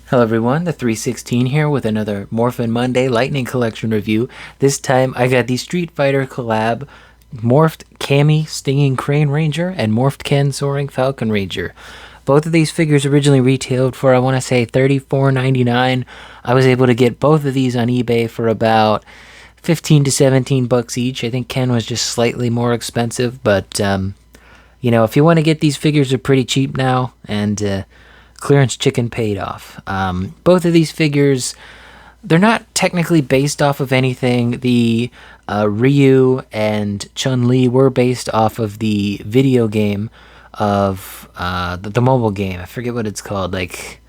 Hello everyone, the 316 here with another Morphed Monday Lightning Collection review. This time I got the Street Fighter collab Morphed Cammy Stinging Crane Ranger and Morphed Ken Soaring Falcon Ranger. Both of these figures originally retailed for, I want to say, $34.99. I was able to get both of these on eBay for about 15 to 17 bucks each. I think Ken was just slightly more expensive, but you know, if you want to get these figures, they're pretty cheap now, and clearance chicken paid off. Both of these figures, they're not technically based off of anything. The Ryu and Chun-Li were based off of the video game of the mobile game. I forget what it's called, like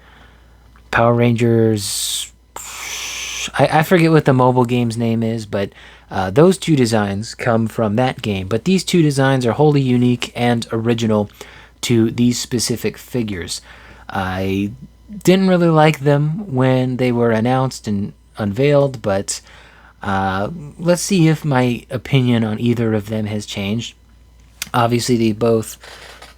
Power Rangers. I forget what the mobile game's name is, but those two designs come from that game. But these two designs are wholly unique and original to these specific figures. I didn't really like them when they were announced and unveiled, but let's see if my opinion on either of them has changed. Obviously, they both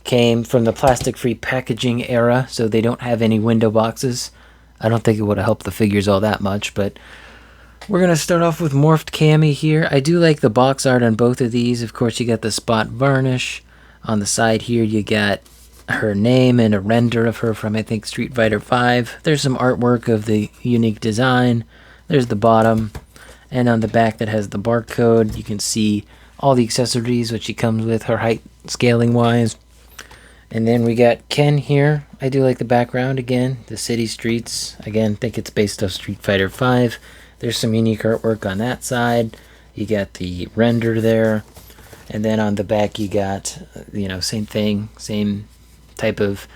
came from the plastic-free packaging era, so they don't have any window boxes. I don't think it would have helped the figures all that much, but we're going to start off with Morphed Cammy here. I do like the box art on both of these. Of course, you got the spot varnish. On the side here, you got her name and a render of her from, I think, Street Fighter 5. There's some artwork of the unique design. There's the bottom, and on the back that has the barcode, you can see all the accessories which she comes with, her height scaling wise. And then we got Ken here. I do like the background again, the city streets. Again, think it's based off Street Fighter 5. There's some unique artwork on that side. You got the render there, and then on the back you got, you know, same thing, same type of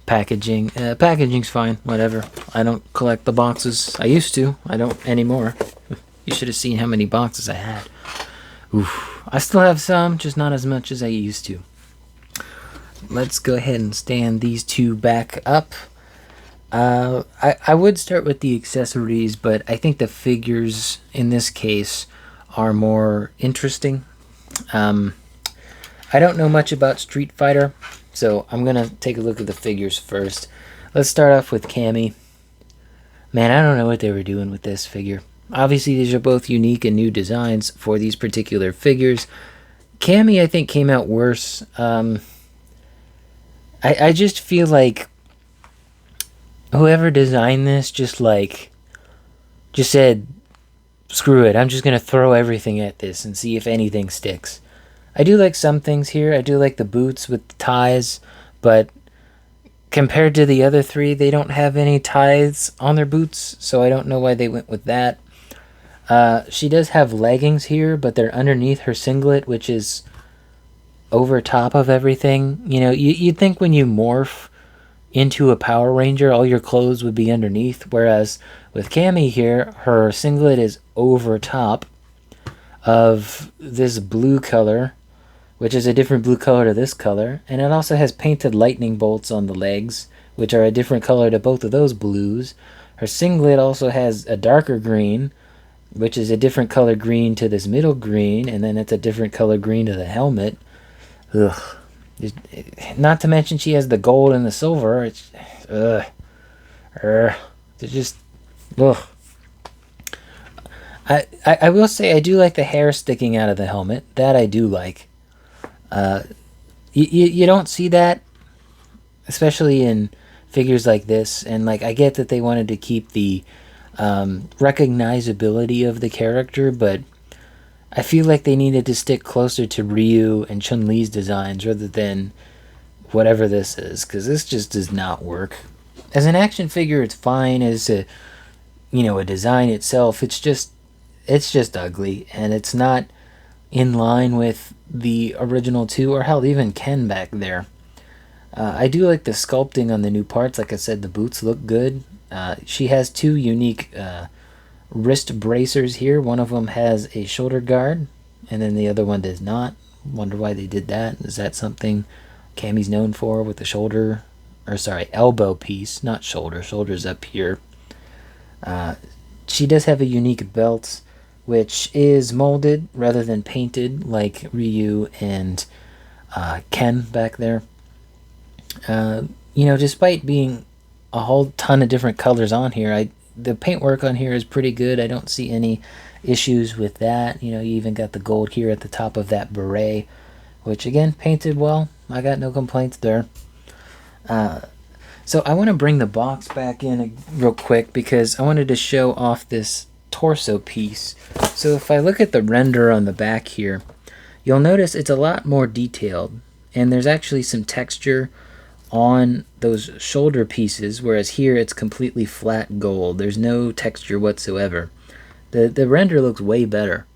packaging. Packaging's fine, whatever. I don't collect the boxes. I used to. I don't anymore. You should have seen how many boxes I had. Oof. I still have some, just not as much as I used to. Let's go ahead and stand these two back up. I would start with the accessories, but I think the figures in this case are more interesting. I don't know much about Street Fighter, so I'm going to take a look at the figures first. Let's start off with Cammy. Man, I don't know what they were doing with this figure. Obviously, these are both unique and new designs for these particular figures. Cammy, I think, came out worse. I just feel like whoever designed this just said, screw it, I'm just going to throw everything at this and see if anything sticks. I do like some things here. I do like the boots with the ties, but compared to the other three, they don't have any ties on their boots, so I don't know why they went with that. She does have leggings here, but they're underneath her singlet, which is over top of everything. You know, you'd think when you morph into a Power Ranger, all your clothes would be underneath, whereas with Cammy here, her singlet is over top of this blue color, which is a different blue color to this color, and it also has painted lightning bolts on the legs, which are a different color to both of those blues. Her singlet also has a darker green, which is a different color green to this middle green, and then it's a different color green to the helmet. Ugh. Not to mention she has the gold and the silver. It's just ugh. I will say I do like the hair sticking out of the helmet. That I do like. You don't see that, especially in figures like this. And like, I get that they wanted to keep the recognizability of the character, but I feel like they needed to stick closer to Ryu and Chun-Li's designs rather than whatever this is, because this just does not work. As an action figure, it's fine. As a, you know, a design itself, it's just ugly, and it's not in line with the original two, or hell, even Ken back there. I do like the sculpting on the new parts. Like I said, the boots look good. She has two unique wrist bracers here. One of them has a shoulder guard, and then the other one does not. Wonder why they did that. Is that something Cammy's known for with the shoulder, or sorry, elbow piece, not shoulder. Shoulder's up here. She does have a unique belt, which is molded rather than painted like Ryu and Ken back there. You know, despite being a whole ton of different colors on here. The paintwork on here is pretty good. I don't see any issues with that. You even got the gold here at the top of that beret, which again, painted well. I got no complaints there. So I want to bring the box back in real quick because I wanted to show off this torso piece. So if I look at the render on the back here, you'll notice it's a lot more detailed, and there's actually some texture on those shoulder pieces, whereas here it's completely flat gold. There's no texture whatsoever. The render looks way better.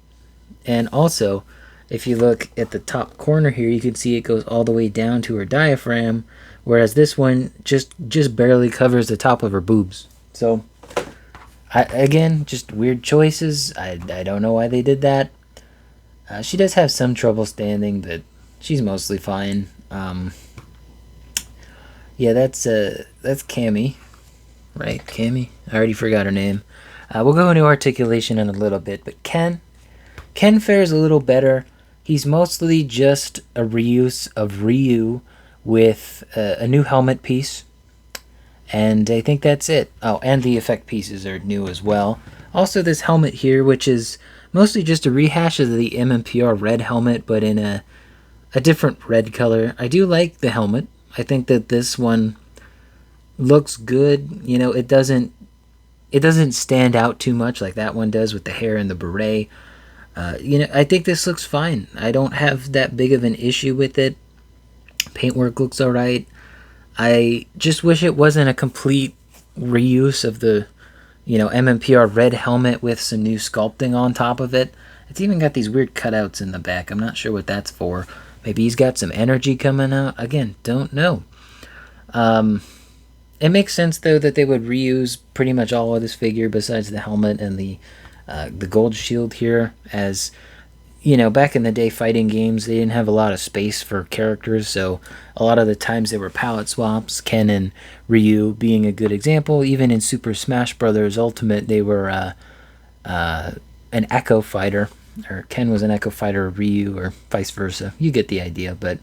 And also, if you look at the top corner here, you can see it goes all the way down to her diaphragm, whereas this one just barely covers the top of her boobs. So again, just weird choices. I don't know why they did that. She does have some trouble standing, but she's mostly fine. Yeah, that's Cammy, right? Cammy? I already forgot her name. We'll go into articulation in a little bit, but Ken fares a little better. He's mostly just a reuse of Ryu with a new helmet piece, and I think that's it. Oh, and the effect pieces are new as well. Also, this helmet here, which is mostly just a rehash of the MMPR red helmet, but in a different red color. I do like the helmet. I think that this one looks good. It doesn't stand out too much like that one does with the hair and the beret. I think this looks fine. I don't have that big of an issue with it. Paintwork looks alright. I just wish it wasn't a complete reuse of the MMPR red helmet with some new sculpting on top of it. It's even got these weird cutouts in the back. I'm not sure what that's for. Maybe he's got some energy coming out. Again, don't know. It makes sense, though, that they would reuse pretty much all of this figure besides the helmet and the gold shield here. As, back in the day, fighting games, they didn't have a lot of space for characters, so a lot of the times they were palette swaps, Ken and Ryu being a good example. Even in Super Smash Bros. Ultimate, they were an Echo Fighter, or Ken was an Echo Fighter of Ryu, or vice versa. You get the idea. But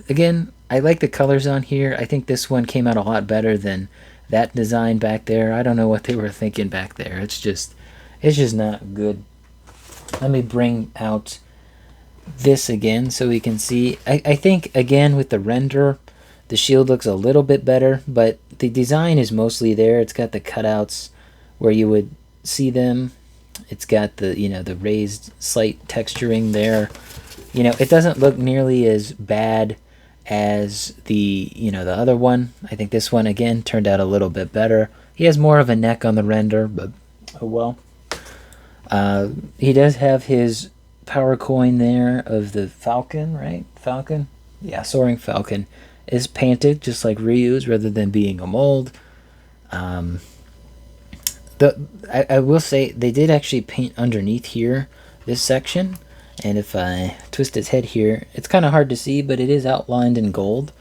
again, I like the colors on here. I think this one came out a lot better than that design back there. I don't know what they were thinking back there. It's just not good. Let me bring out this again so we can see. I think, again, with the render, the shield looks a little bit better, but the design is mostly there. It's got the cutouts where you would see them. It's got the the raised slight texturing there. It doesn't look nearly as bad as the the other one. I think this one again turned out a little bit better. He has more of a neck on the render, but oh well. He does have his power coin there of the Falcon, right? Falcon? Yeah, Soaring Falcon is painted just like Ryu's rather than being a mold. I will say they did actually paint underneath here, this section, and if I twist his head here, it's kind of hard to see, but it is outlined in gold.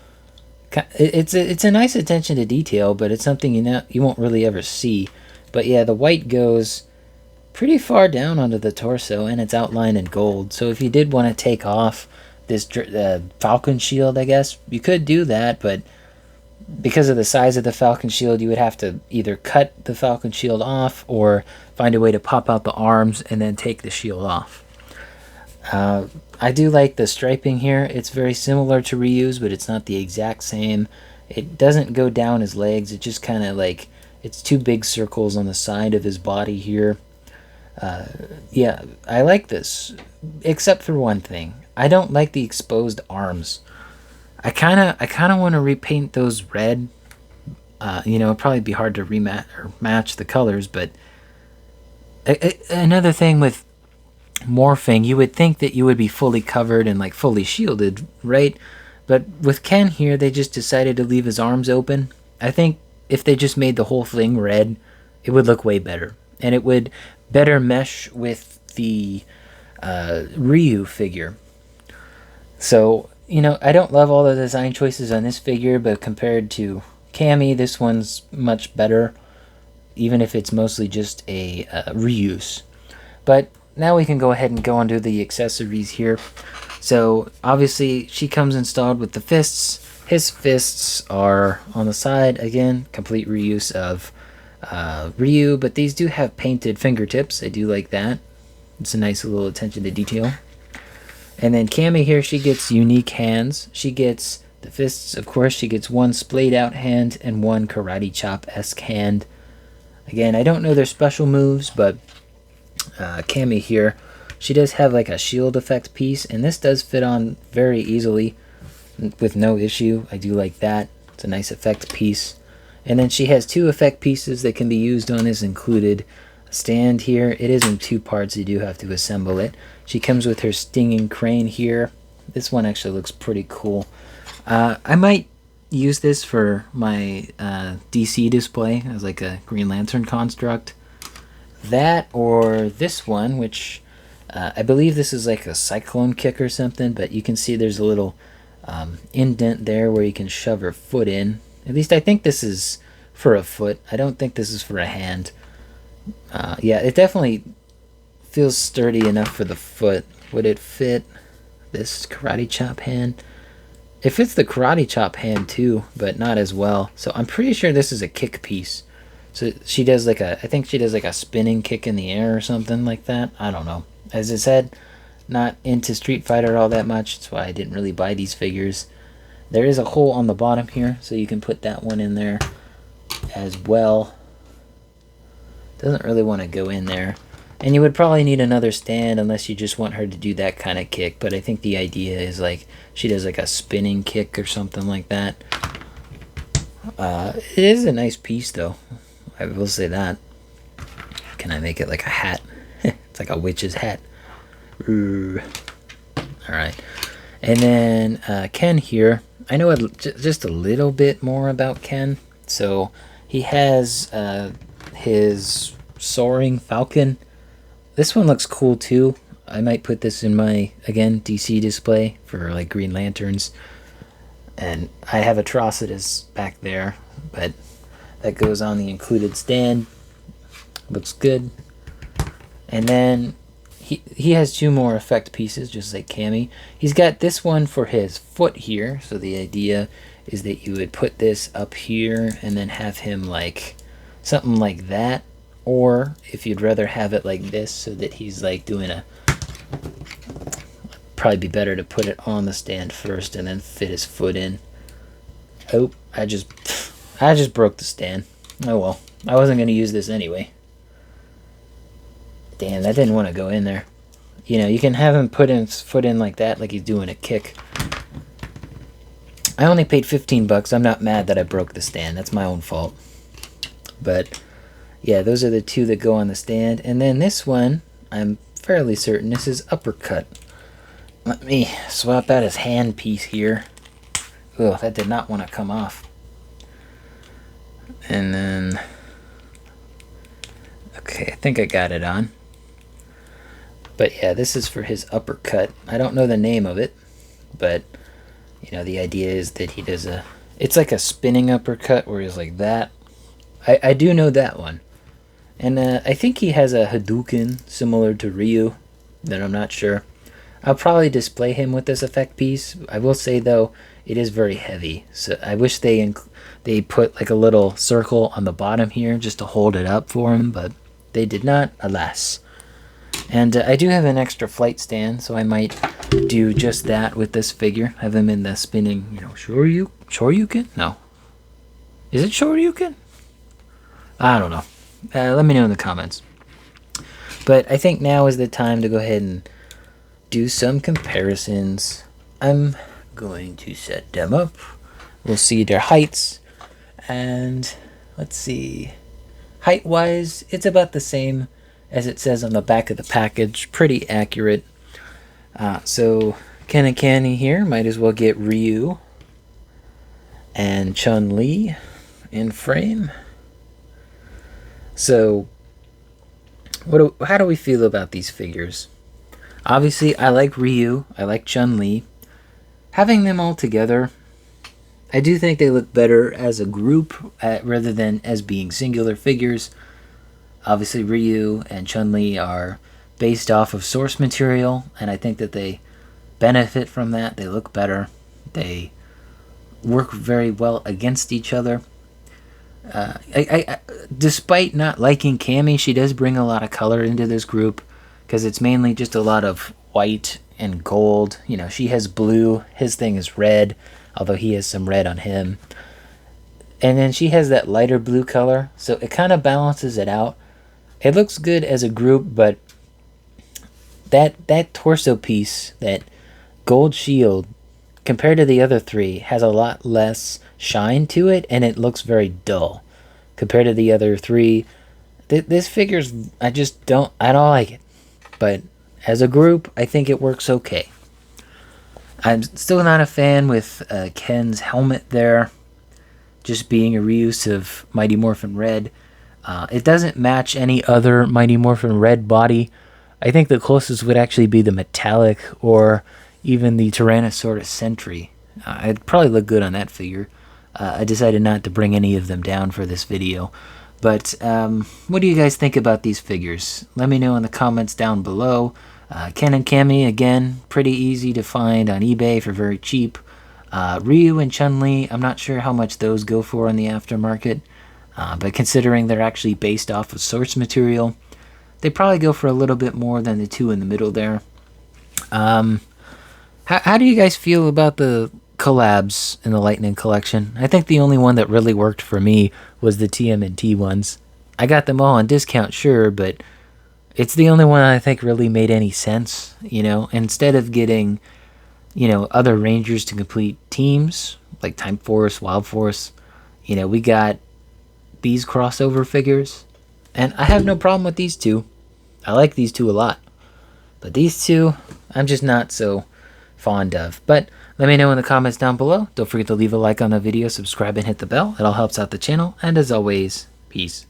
It's a nice attention to detail, but it's something you won't really ever see. But yeah, the white goes pretty far down onto the torso, and it's outlined in gold. So if you did want to take off this Falcon shield, I guess you could do that, but because of the size of the Falcon shield, you would have to either cut the Falcon shield off or find a way to pop out the arms and then take the shield off. I do like the striping here. It's very similar to Ryu's, but it's not the exact same. It doesn't go down his legs. It just kind of like, it's two big circles on the side of his body here. Yeah, I like this, except for one thing. I don't like the exposed arms. I kind of want to repaint those red. It'd probably be hard to match the colors, but another thing with morphing, you would think that you would be fully covered and like fully shielded, right? But with Ken here, they just decided to leave his arms open. I think if they just made the whole thing red, it would look way better, and it would better mesh with the Ryu figure. So, I don't love all the design choices on this figure, but compared to Cammy, this one's much better, even if it's mostly just a reuse. But now we can go ahead and go on to the accessories here. So, obviously, she comes installed with the fists, His fists are on the side. Again, complete reuse of Ryu, but these do have painted fingertips. I do like that. It's a nice little attention to detail. And then Cammy here, she gets unique hands. She gets the fists, of course. She gets one splayed out hand and one karate chop-esque hand. Again, I don't know their special moves, but Cammy here, she does have like a shield effect piece, and this does fit on very easily with no issue. I do like that. It's a nice effect piece. And then she has two effect pieces that can be used on as included. A stand here. It is in two parts. You do have to assemble it. She comes with her stinging crane here. This one actually looks pretty cool. I might use this for my DC display as like a Green Lantern construct. That or this one, which I believe this is like a cyclone kick or something, but you can see there's a little indent there where you can shove her foot in. At least I think this is for a foot. I don't think this is for a hand. Yeah, it definitely feels sturdy enough for the foot. Would it fit this karate chop hand? It fits the karate chop hand too, but not as well. So I'm pretty sure this is a kick piece. So she does like I think she does like a spinning kick in the air or something like that. I don't know. As I said, not into Street Fighter all that much. That's why I didn't really buy these figures. There is a hole on the bottom here, so you can put that one in there as well. Doesn't really want to go in there. And you would probably need another stand unless you just want her to do that kind of kick. But I think the idea is like she does like a spinning kick or something like that. It is a nice piece though. I will say that. Can I make it like a hat? It's like a witch's hat. Alright. And then Ken here. I know just a little bit more about Ken. So he has his soaring falcon. This one looks cool too. I might put this in my, again, DC display for like Green Lanterns. And I have Atrocitus back there, but that goes on the included stand. Looks good. And then he has two more effect pieces, just like Cammy. He's got this one for his foot here. So the idea is that you would put this up here and then have him like something like that. Or if you'd rather have it like this so that he's like doing a... Probably be better to put it on the stand first and then fit his foot in. Oh, I just broke the stand. Oh well, I wasn't going to use this anyway. Damn, that didn't want to go in there. You know, you can have him put his foot in like that, like he's doing a kick. I only paid $15. I'm not mad that I broke the stand. That's my own fault. But yeah, those are the two that go on the stand. And then this one, I'm fairly certain this is uppercut. Let me swap out his hand piece here. Oh, that did not want to come off. And then... Okay, I think I got it on. But yeah, this is for his uppercut. I don't know the name of it, but you know, the idea is that he does a... It's like a spinning uppercut where he's like that. I do know that one. And I think he has a Hadouken similar to Ryu, that I'm not sure. I'll probably display him with this effect piece. I will say though, it is very heavy. So I wish they put like a little circle on the bottom here just to hold it up for him, but they did not, alas. And I do have an extra flight stand, so I might do just that with this figure. Have him in the spinning, you know, Shoryuken? No. Is it Shoryuken? I don't know. Let me know in the comments. But I think now is the time to go ahead and do some comparisons. I'm going to set them up. We'll see their heights. And let's see. Height-wise, it's about the same as it says on the back of the package. Pretty accurate. So Ken and Canny here might as well get Ryu and Chun-Li in frame. So how do we feel about these figures? Obviously, I like Ryu. I like Chun-Li. Having them all together, I do think they look better as a group rather than as being singular figures. Obviously, Ryu and Chun-Li are based off of source material, and I think that they benefit from that. They look better. They work very well against each other. Despite not liking Cammy, she does bring a lot of color into this group because it's mainly just a lot of white and gold. You know, she has blue, his thing is red, although he has some red on him. And then she has that lighter blue color, so it kind of balances it out. It looks good as a group, but that torso piece, that gold shield, compared to the other three, has a lot less shine to it, and it looks very dull compared to the other three. This figure's, I don't like it, but as a group, I think it works okay. I'm still not a fan with Ken's helmet there, just being a reuse of Mighty Morphin Red. It doesn't match any other Mighty Morphin Red body. I think the closest would actually be the metallic or even the Tyrannosaurus Sentry. It'd probably look good on that figure. I decided not to bring any of them down for this video. But what do you guys think about these figures? Let me know in the comments down below. Ken and Cammy, again, pretty easy to find on eBay for very cheap. Ryu and Chun-Li, I'm not sure how much those go for in the aftermarket. But considering they're actually based off of source material, they probably go for a little bit more than the two in the middle there. How do you guys feel about the collabs in the Lightning collection? I think the only one that really worked for me was the TMNT ones. I got them all on discount, sure, but it's the only one I think really made any sense. You know, instead of getting, you know, other Rangers to complete teams like Time Force, Wild Force, you know, we got these crossover figures, and I have no problem with these two. I like these two a lot, but these two I'm just not so fond of. But let me know in the comments down below. Don't forget to leave a like on the video, subscribe, and hit the bell. It all helps out the channel, and as always, peace.